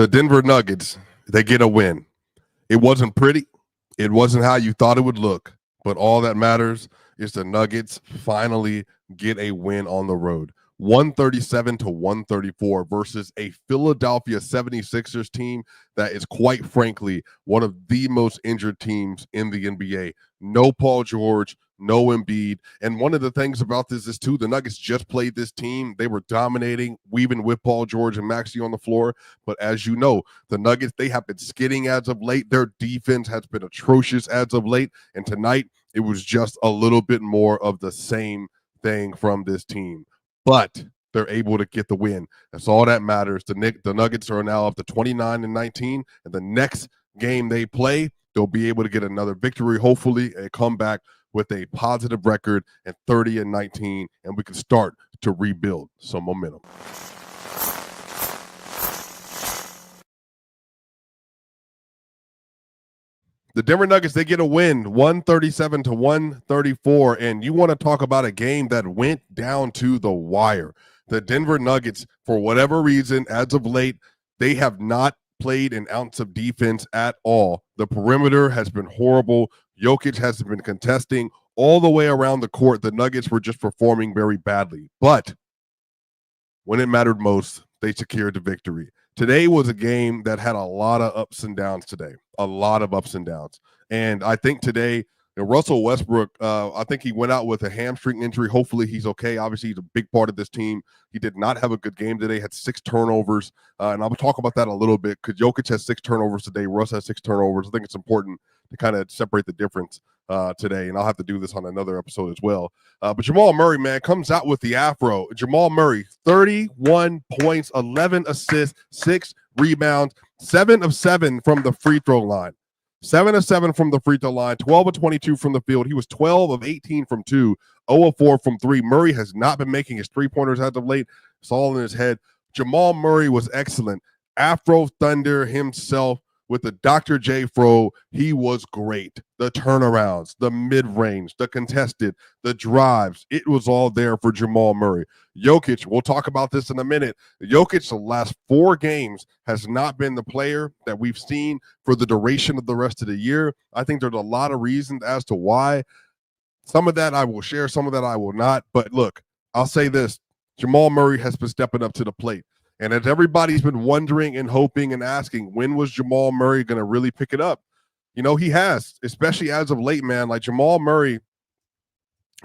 The Denver Nuggets, they get a win. It wasn't pretty. It wasn't how you thought it would look. But all that matters is the Nuggets finally get a win on the road. 137-134 versus a Philadelphia 76ers team that is, quite frankly, one of the most injured teams in the NBA. No Paul George, no Embiid. And one of the things about this is, too, the Nuggets just played this team. They were dominating, even with Paul George and Maxey on the floor. But as you know, the Nuggets, they have been skidding as of late. Their defense has been atrocious as of late. And tonight, it was just a little bit more of the same thing from this team. But they're able to get the win. That's all that matters. The Nuggets are now up to 29-19, and the next game they play, they'll be able to get another victory, hopefully a comeback with a positive record at 30-19, and we can start to rebuild some momentum. The Denver Nuggets, they get a win, 137-134, and you want to talk about a game that went down to the wire. The Denver Nuggets, for whatever reason, as of late, they have not played an ounce of defense at all. The perimeter has been horrible. Jokic has been contesting all the way around the court. The Nuggets were just performing very badly. But when it mattered most, they secured the victory. Today was a game that had a lot of ups and downs today, a lot of ups and downs. And I think today, Russell Westbrook, I think he went out with a hamstring injury. Hopefully he's okay. Obviously, he's a big part of this team. He did not have a good game today, had 6 turnovers. And I'll talk about that a little bit because Jokic has 6 turnovers today. Russ has 6 turnovers. I think it's important to kind of separate the difference today. And I'll have to do this on another episode as well. But Jamal Murray, man, comes out with the AFRO. Jamal Murray, 31 points, 11 assists, 6 rebounds, 7 of 7 from the free throw line. 7 of 7 from the free throw line, 12 of 22 from the field. He was 12 of 18 from 2, 0 of 4 from 3. Murray has not been making his three-pointers as of late. It's all in his head. Jamal Murray was excellent. Afro Thunder himself with the Dr. J Fro, he was great. The turnarounds, the mid-range, the contested, the drives, it was all there for Jamal Murray. Jokic, we'll talk about this in a minute. Jokic, the last 4 games, has not been the player that we've seen for the duration of the rest of the year. I think there's a lot of reasons as to why. Some of that I will share, some of that I will not. But look, I'll say this. Jamal Murray has been stepping up to the plate. And as everybody's been wondering and hoping and asking, when was Jamal Murray going to really pick it up? You know, he has, especially as of late, man. Like Jamal Murray,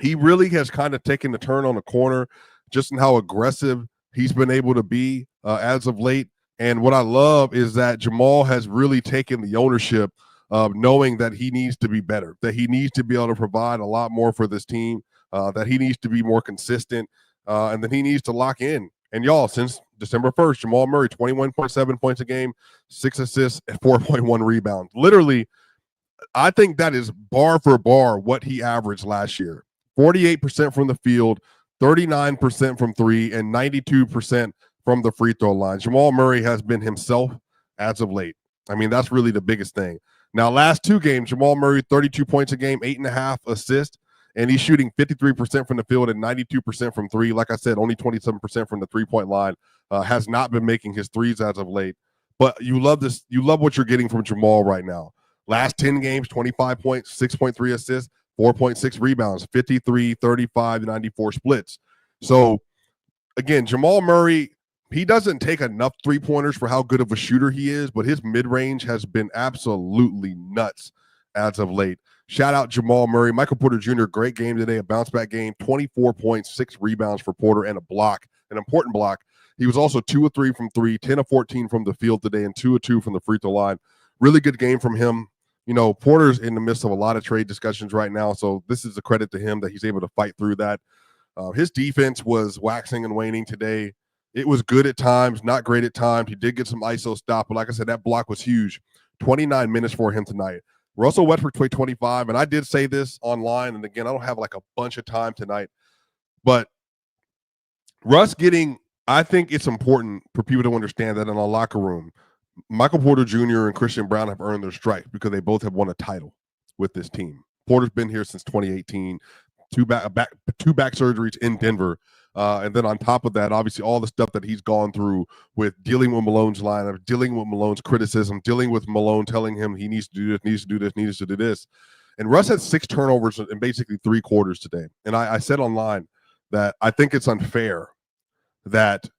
he really has kind of taken the turn on the corner just in how aggressive he's been able to be as of late. And what I love is that Jamal has really taken the ownership of knowing that he needs to be better, that he needs to be able to provide a lot more for this team, that he needs to be more consistent, and that he needs to lock in. And y'all, since December 1st, Jamal Murray, 21.7 points a game, 6 assists, and 4.1 rebounds. Literally, I think that is bar for bar what he averaged last year. 48% from the field, 39% from 3, and 92% from the free throw line. Jamal Murray has been himself as of late. I mean, that's really the biggest thing. Now, last 2 games, Jamal Murray, 32 points a game, 8.5 assists. And he's shooting 53% from the field and 92% from 3. Like I said, only 27% from the three-point line. Has not been making his threes as of late. But you love this. You love what you're getting from Jamal right now. Last 10 games, 25 points, 6.3 assists, 4.6 rebounds, 53, 35, 94 splits. So, again, Jamal Murray, he doesn't take enough three-pointers for how good of a shooter he is, but his mid-range has been absolutely nuts as of late. Shout out Jamal Murray. Michael Porter Jr., great game today, a bounce-back game, 24 points, 6 rebounds for Porter, and a block, an important block. He was also 2 of 3 from 3, 10 of 14 from the field today, and 2 of 2 from the free throw line. Really good game from him. You know, Porter's in the midst of a lot of trade discussions right now, so this is a credit to him that he's able to fight through that. His defense was waxing and waning today. It was good at times, not great at times. He did get some ISO stop, but like I said, that block was huge. 29 minutes for him tonight. Russell Westbrook played 25, and I did say this online, and again, I don't have like a bunch of time tonight, but Russ getting, I think it's important for people to understand that in a locker room, Michael Porter Jr. and Christian Brown have earned their stripes because they both have won a title with this team. Porter's been here since 2018, two back surgeries in Denver. And then on top of that, obviously all the stuff that he's gone through with dealing with Malone's lineup, dealing with Malone's criticism, dealing with Malone telling him he needs to do this, needs to do this, needs to do this. And Russ had 6 turnovers in basically 3 quarters today. And I said online that I think it's unfair that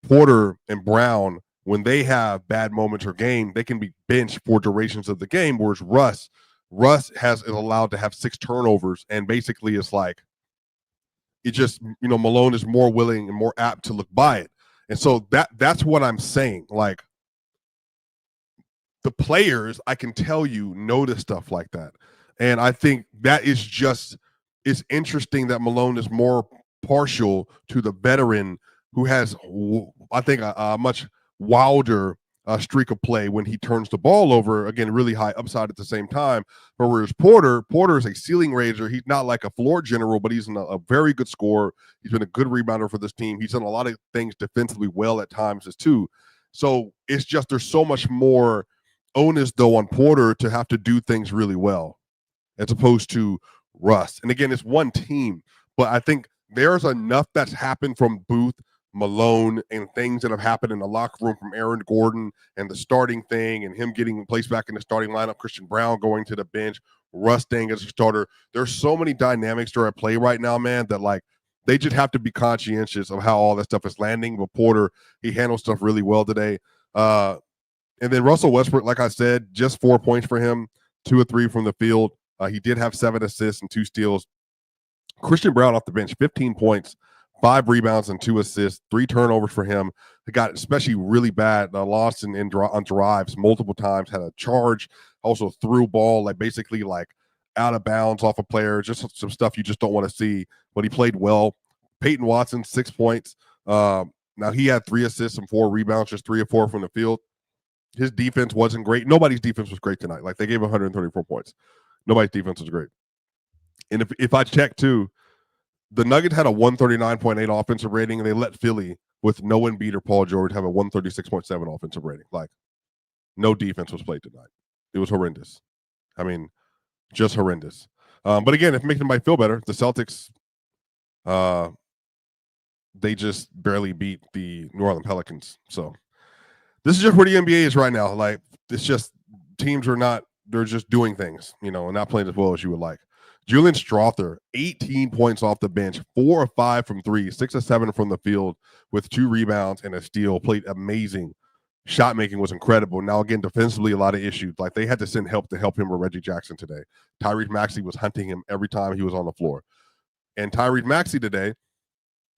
Porter and Brown, when they have bad moments or game, they can be benched for durations of the game, whereas Russ is allowed to have 6 turnovers, and basically it's like it just, Malone is more willing and more apt to look by it. And so that's what I'm saying. Like, the players, I can tell you, notice stuff like that. And I think that is just, it's interesting that Malone is more partial to the veteran who has, I think, a much wilder streak of play when he turns the ball over. Again, really high upside at the same time. But whereas Porter is a ceiling raiser. He's not like a floor general, but he's a very good scorer. He's been a good rebounder for this team. He's done a lot of things defensively well at times as too. So it's just, there's so much more onus though on Porter to have to do things really well as opposed to Russ. And again, it's one team, but I think there's enough that's happened from Booth, Malone, and things that have happened in the locker room from Aaron Gordon and the starting thing and him getting placed back in the starting lineup, Christian Brown going to the bench, Russ staying as a starter. There's so many dynamics that are at play right now, man, that like they just have to be conscientious of how all that stuff is landing. But Porter, he handles stuff really well today. And then Russell Westbrook, like I said, just 4 points for him, 2 or 3 from the field. He did have 7 assists and 2 steals. Christian Brown off the bench, 15 points, 5 rebounds and 2 assists, 3 turnovers for him. He got especially really bad, lost on drives multiple times, had a charge, also threw ball, like basically like out of bounds off a player, just some stuff you just don't want to see, but he played well. Peyton Watson, 6 points. Now he had 3 assists and 4 rebounds, just 3 or 4 from the field. His defense wasn't great. Nobody's defense was great tonight. Like, they gave 134 points. Nobody's defense was great. And if I check too, the Nuggets had a 139.8 offensive rating, and they let Philly, with no Embiid or Paul George, have a 136.7 offensive rating. Like, no defense was played tonight. It was horrendous. I mean, just horrendous. But again, if it makes anybody feel better, the Celtics, they just barely beat the New Orleans Pelicans. So this is just where the NBA is right now. Like, it's just teams are not, they're just doing things, and not playing as well as you would like. Julian Strawther, 18 points off the bench, 4 of 5 from 3, 6 of 7 from the field with 2 rebounds and a steal. Played amazing. Shot making was incredible. Now, again, defensively, a lot of issues. Like, they had to send help to help him with Reggie Jackson today. Tyrese Maxey was hunting him every time he was on the floor. And Tyrese Maxey today,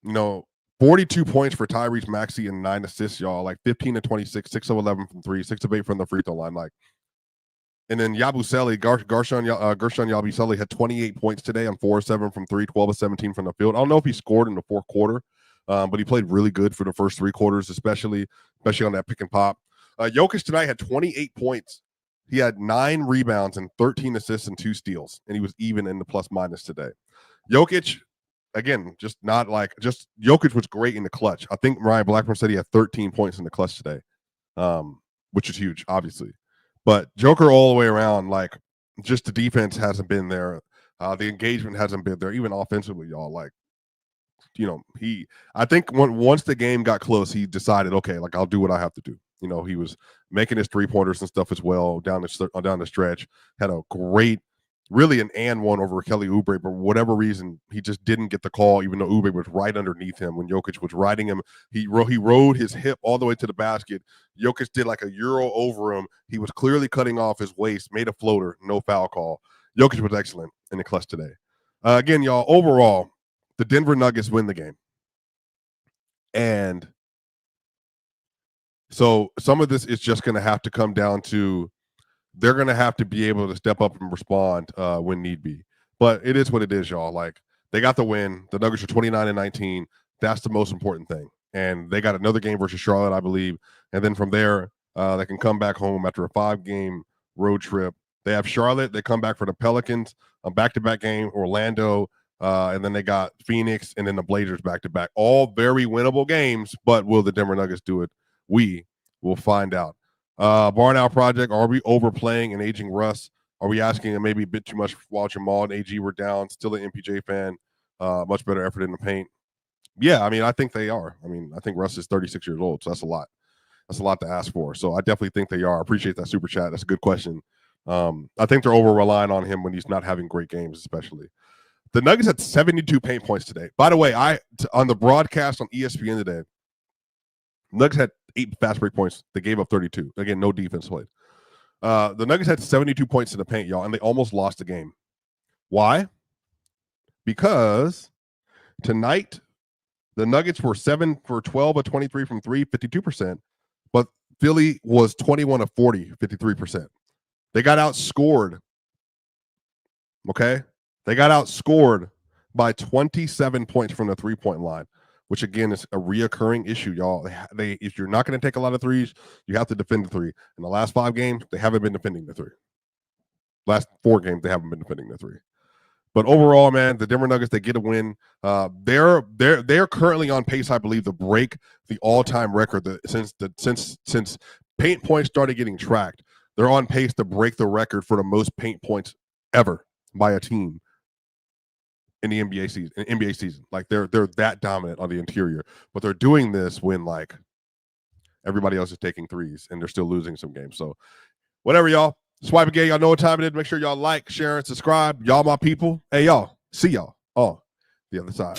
42 points for Tyrese Maxey and 9 assists, y'all. Like 15 to 26, 6 of 11 from 3, 6 of 8 from the free throw line. Like, and then Yabusele, Gershon Yabusele had 28 points today on 4 of 7 from 3, 12 of 17 from the field. I don't know if he scored in the fourth quarter, but he played really good for the first 3 quarters, especially on that pick and pop. Jokic tonight had 28 points. He had 9 rebounds and 13 assists and 2 steals, and he was even in the plus minus today. Jokic, again, Jokic was great in the clutch. I think Ryan Blackburn said he had 13 points in the clutch today, which is huge, obviously. But Joker all the way around, like, just the defense hasn't been there. The engagement hasn't been there, even offensively, y'all. Like, I think once the game got close, he decided, okay, like, I'll do what I have to do. He was making his 3-pointers and stuff as well down the stretch. Had a great, really an and one over Kelly Oubre, but for whatever reason, he just didn't get the call, even though Oubre was right underneath him when Jokic was riding him. He rode his hip all the way to the basket. Jokic did like a euro over him. He was clearly cutting off his waist, made a floater, no foul call. Jokic was excellent in the clutch today. Again, y'all, overall, the Denver Nuggets win the game. And so some of this is just going to have to come down to, they're going to have to be able to step up and respond when need be. But it is what it is, y'all. Like, they got the win. The Nuggets are 29-19. That's the most important thing. And they got another game versus Charlotte, I believe. And then from there, they can come back home after a 5-game road trip. They have Charlotte. They come back for the Pelicans, a back-to-back game, Orlando, and then they got Phoenix, and then the Blazers back-to-back. All very winnable games, but will the Denver Nuggets do it? We will find out. Barn Out Project, are we overplaying and aging Russ? Are we asking him maybe a bit too much while Jamal and AG were down? Still an MPJ fan. Much better effort in the paint. Yeah, I mean, I think they are. I mean, I think Russ is 36 years old, so that's a lot. That's a lot to ask for. So I definitely think they are. I appreciate that super chat. That's a good question. I think they're over relying on him when he's not having great games, especially. The Nuggets had 72 paint points today. By the way, on the broadcast on ESPN today, Nuggets had 8 fast break points. They gave up 32. Again, no defense played. The Nuggets had 72 points in the paint, y'all, and they almost lost the game. Why? Because tonight the Nuggets were 7 for 12 of 23 from 3, 52%, but Philly was 21 of 40, 53%. They got outscored. Okay? They got outscored by 27 points from the three-point line, which again is a reoccurring issue, y'all. If you're not going to take a lot of threes, you have to defend the three. In the last 5 games, they haven't been defending the three. Last 4 games, they haven't been defending the three. But overall, man, the Denver Nuggets, they get a win. They're currently on pace, I believe, to break the all-time record since paint points started getting tracked. They're on pace to break the record for the most paint points ever by a team in the NBA season. Like they're that dominant on the interior, but they're doing this when like everybody else is taking threes and they're still losing some games. So whatever, y'all. Swipe again. Y'all know what time it is. Make sure y'all like, share, and subscribe. Y'all my people. Hey, y'all. See y'all on the other side.